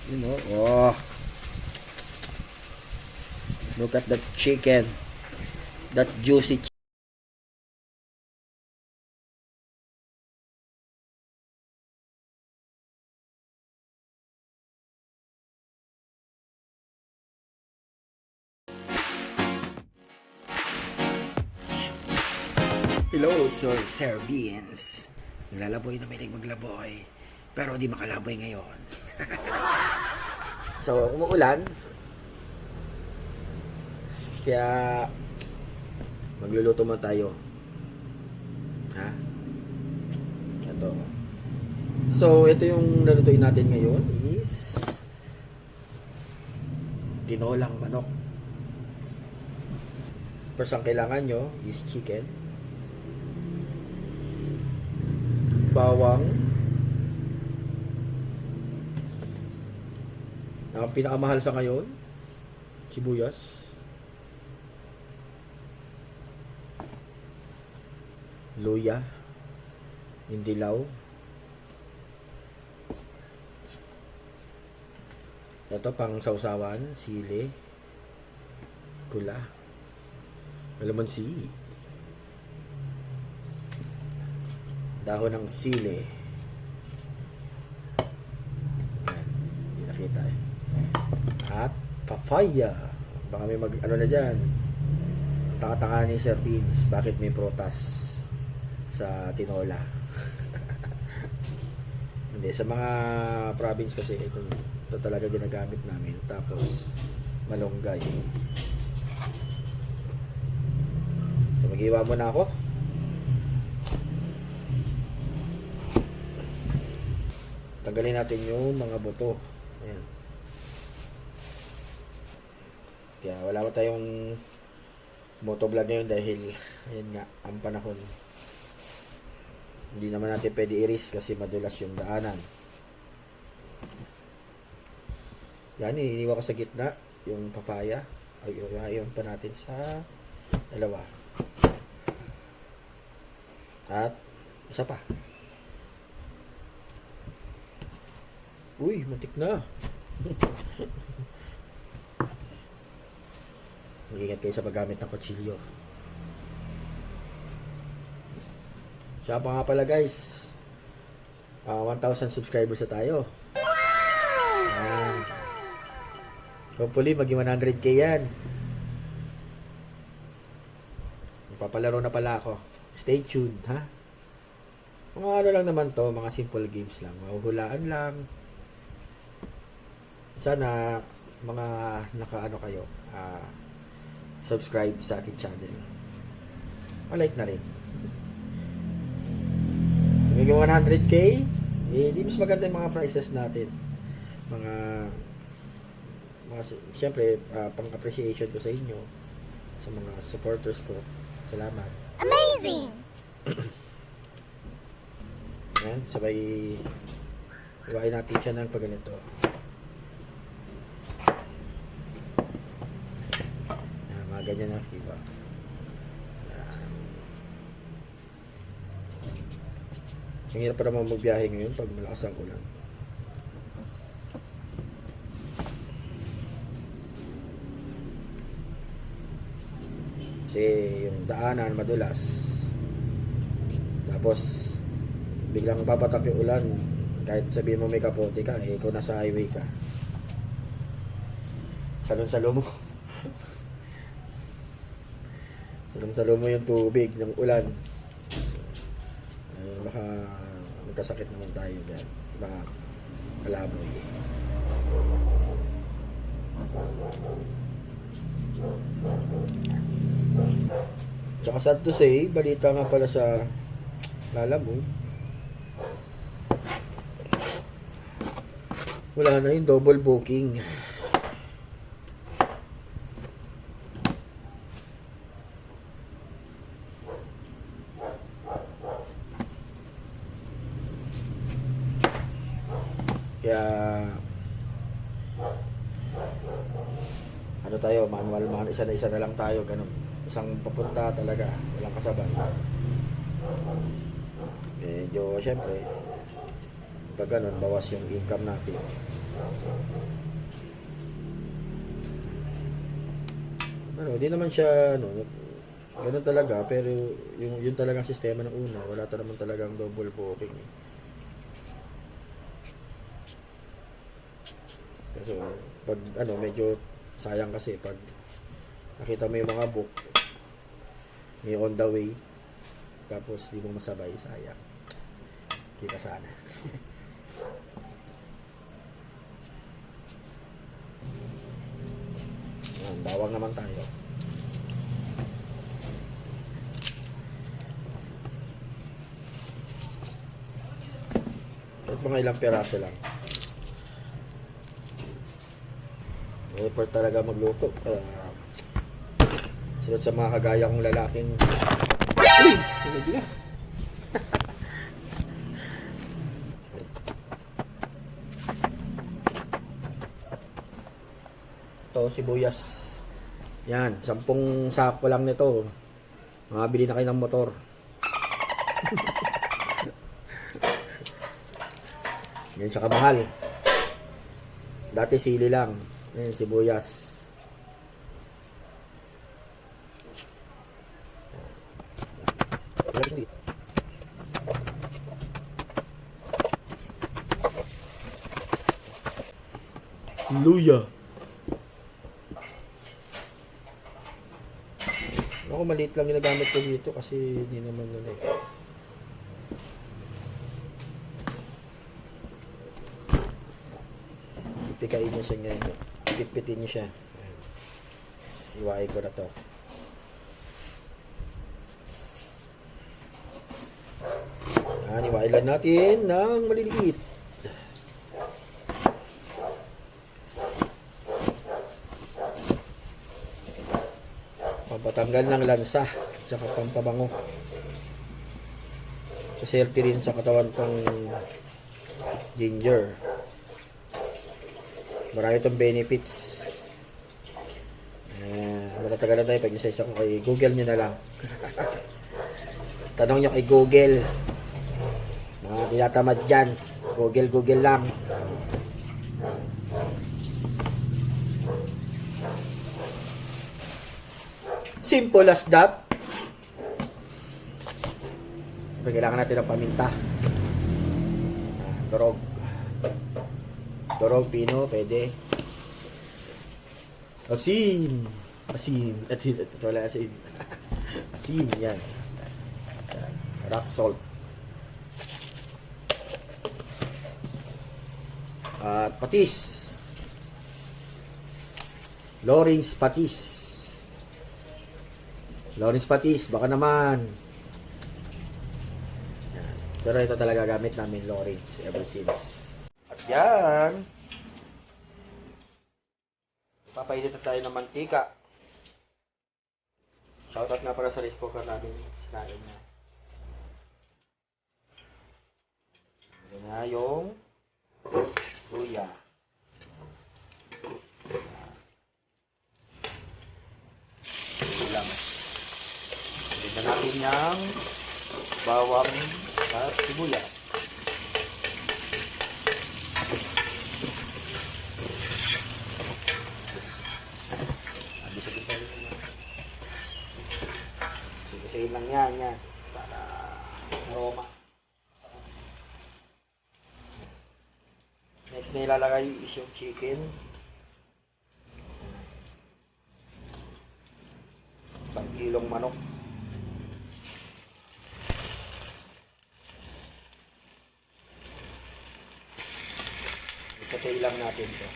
You know, oh, look at that chicken. That juicy chicken. Hello, Sir Beans. Naglalaboy na may maglaboy. Pero di makalaboy ngayon. So, umuulan. Kaya, magluluto man tayo. Ha? Ito. So, ito yung nalutuin natin ngayon is tinolang manok. First, ang kailangan nyo is chicken, bawang, ang pinakamahal sa ngayon, sibuyas, luya, yung dilaw, ito pang sausawan, sili, pula, kalamansi, dahon ng sili, yan, hindi nakita eh, at papaya. Baka may ano na dyan, taka-taka ni Sir Beans, bakit may prutas sa tinola. Hindi, sa mga province kasi ito talaga ginagamit namin. Tapos malunggay. So mag-iwa muna ako. Tanggalin natin yung mga buto. Ayan. Kaya wala pa tayong motovlog ngayon dahil ayan nga, ang panahon. Hindi naman natin pwede i-risk kasi madulas yung daanan. Yan, iniiwa ko sa gitna yung papaya. Ay, iyon pa natin sa dalawa. At isa pa. Uy, matik na. Mag-ingat kayo sa paggamit ng kutsilyo. Siya pa nga pala guys, 1,000 subscribers na tayo. Hopefully maging 100k yan. Magpapalaro na pala ako. Stay tuned, ha? Mga ano lang naman to, mga simple games lang, mahuhulaan lang. Sana mga nakaano kayo, subscribe sa aking channel, like na rin. Maging 100k, di mas maganda yung mga prices natin, mga siyempre pang appreciation ko sa inyo, sa mga supporters ko. Salamat. Amazing. Yan, sabay iwain natin siya ng pagganito. Mga ganyan na, diba? Ang hirap pa naman magbiyahe ngayon pag malakas ang ulan. Kasi yung daanan madulas. Tapos biglang papatak yung ulan. Kahit sabihin mo may kapote ka, eh kung nasa highway ka, salon-salo mo. Salon-salo mo yung tubig ng ulan. Baka magkasakit naman tayo dyan, baka kalaboy. Tsaka sad to say, balita nga pala sa Lalaboy, wala na yung double booking. Kaya ano tayo, manual isa na lang tayo, ganun. Isang papunta talaga, walang kasabay. Medyo syempre pag ganun, bawas yung income natin. Hindi naman siya, ganun talaga, pero yung talagang sistema ng una, wala naman talagang double booking. Kasi, pag, medyo sayang kasi, pag nakita mo yung mga book, may on the way, tapos di mo masabay, sayang. Kita sana. Bawang naman tayo. At mga ilang piraso lang. Effort talaga magluto. Sunod sa mga kagaya kong lalaking bigla. Ito, sibuyas. Yan, 10 sako lang nito. Makabili na kayo ng motor. Yan siya kamahal. Dati sili lang. Ayan, sibuyas. Luya. Ako maliit lang ginagamit ko dito kasi hindi naman ipikain niya siya ngayon. Pitpitin niya siya. Iwain ko na to. Iwain lang natin ng maliliit. Pampatanggal ng lansa at pampabango. Kasi healthy rin sa katawan tong ginger. Marami itong benefits. Matatagal na tayo pag isa-isa ko kay Google nyo na lang. Tanong nyo kay Google. Mga tinatamad dyan. Google lang. Simple as that. Pero kailangan natin ng paminta. Dorog, pino, pwede. Asin. Ito wala asin. Asin, yan. Rock salt. At patis. Lawrence patis, baka naman. Yan. Pero ito talaga gamit namin, Lawrence, ever since. At yan. Papainit na tayo ng mantika. Shoutout nga para sa rice cooker natin. Sinain niya. Yan na yung luya. Ulam. Pilihan natin yung bawang at sibuyas. Sige lang yan. Para aroma. Next na ilalagay is yung chicken. 1 kilong manok. Isatay lang natin ito.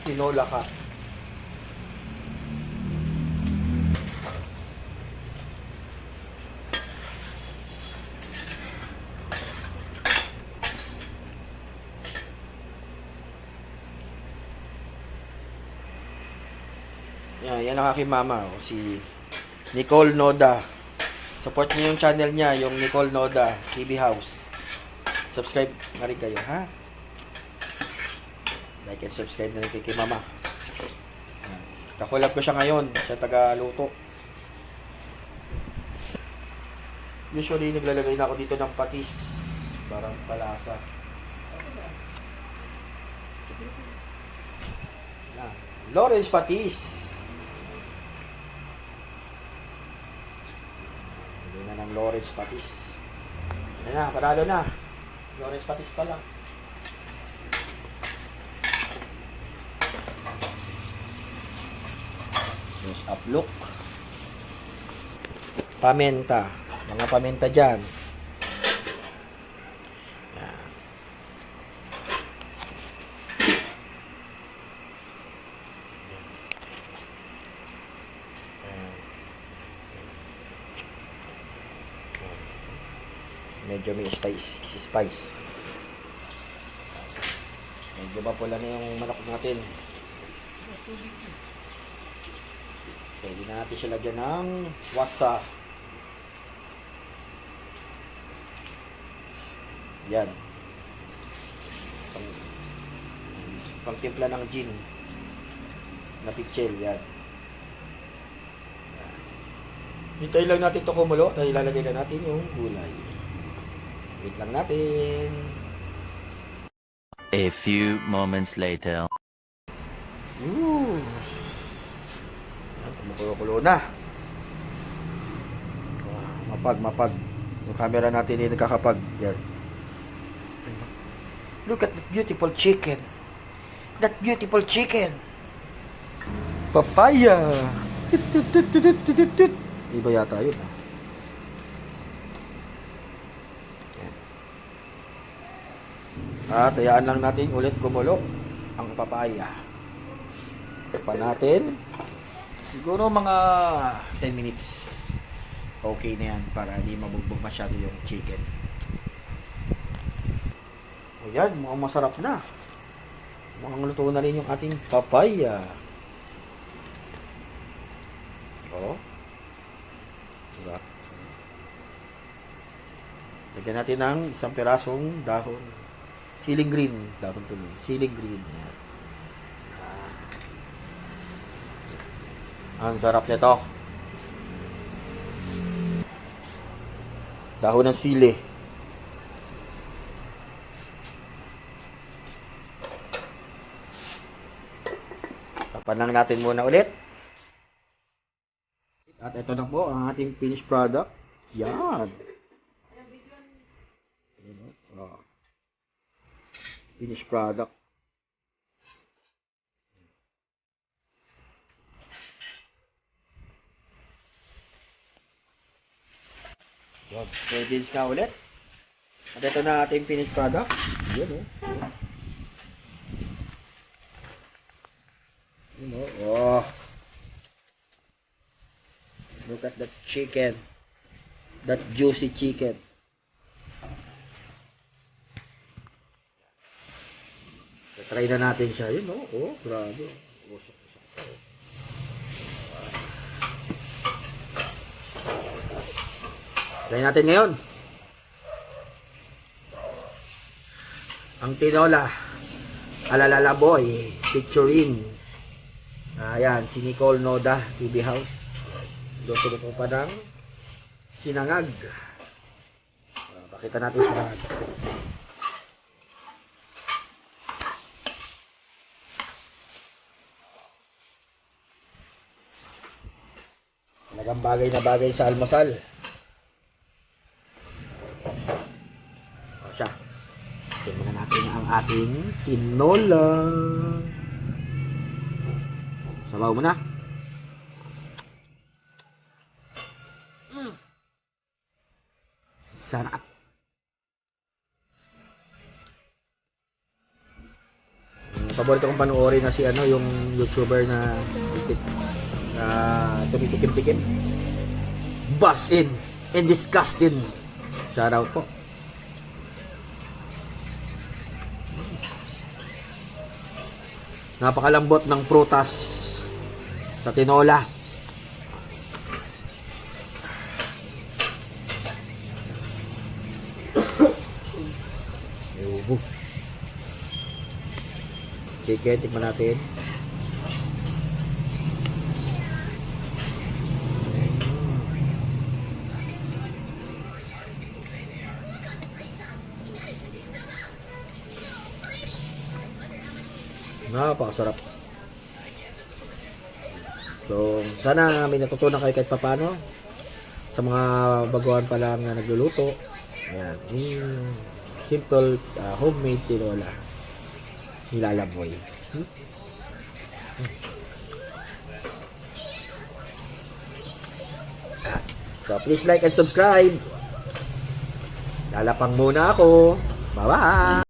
Tinola ka. Yan ang aking mama, si Nicole Noda. Support niyo yung channel niya, yung Nicole Noda TV House. Subscribe na rin kayo, ha? Like and subscribe na rin kay mama. Kakulab ko siya ngayon sa taga-luto. Usually, naglalagay na ako dito ng patis. Parang palasa. Yan. Lawrence patis. Lagay na ng Lawrence patis. Yan na, panalo na. Lawrence patis pa lang. Use up look. Pamenta. Mga pamenta dyan. Yan. Medyo may spice. Medyo mapula na yung manok natin. Pwede na natin siya lagyan ng watsa. Yan. Pangtimpla ng gin. Na pichel. Yan. Hintayin lang natin ito kumulo. Dahil ilalagay na natin yung gulay. Wait lang natin. A few moments later. Ooh. Kumukulo na. Mapag. Yung camera natin ay nagkakapag. Yan. Look at that beautiful chicken. That beautiful chicken. Papaya. Iba yata yun. At hayaan lang natin ulit kumulo ang papaya. Pa natin. Siguro mga 10 minutes. Okay na yan para hindi mabugbog masyado yung chicken. O yan, mukhang masarap na. Mukhang luto na rin yung ating papaya. O. Diba? Lagyan natin ng isang pirasong dahon. Siling green. Dahon tuloy. Siling green. Yan. Ang sarap nito. Dahon ng sili. Tapan lang natin muna ulit. At ito na po ang ating finished product. Yan. Finished product. Yan. Pwede ka ulit. At ito na ating finished product. Yan o. Oh. Look at that chicken. That juicy chicken. Try na natin siya. Yun, no? Oh, grabe. Try natin ngayon. Ang tinola. Alalala boy. Featuring. Ayan, si Nicole Noda, TV House. Luto ko pa ng sinangag. Pakita natin sinangag. Talagang bagay na bagay sa almusal. O siya. Tingnan natin ang ating tinola. Sabaw mo na. Sarap. Paborito kong panoorin na si yung YouTuber na tumitikim-tikim. Buzz in and disgusting. Shout out po. Napakalambot ng prutas sa tinola. Chicken, tikman natin. Napakasarap. So, sana may natutunan kayo kahit papano sa mga baguhan pa lang na nagluluto. Ayan, yung simple homemade tinola nilalamoy. So, please like and subscribe. Lalapang muna ako. Bye-bye!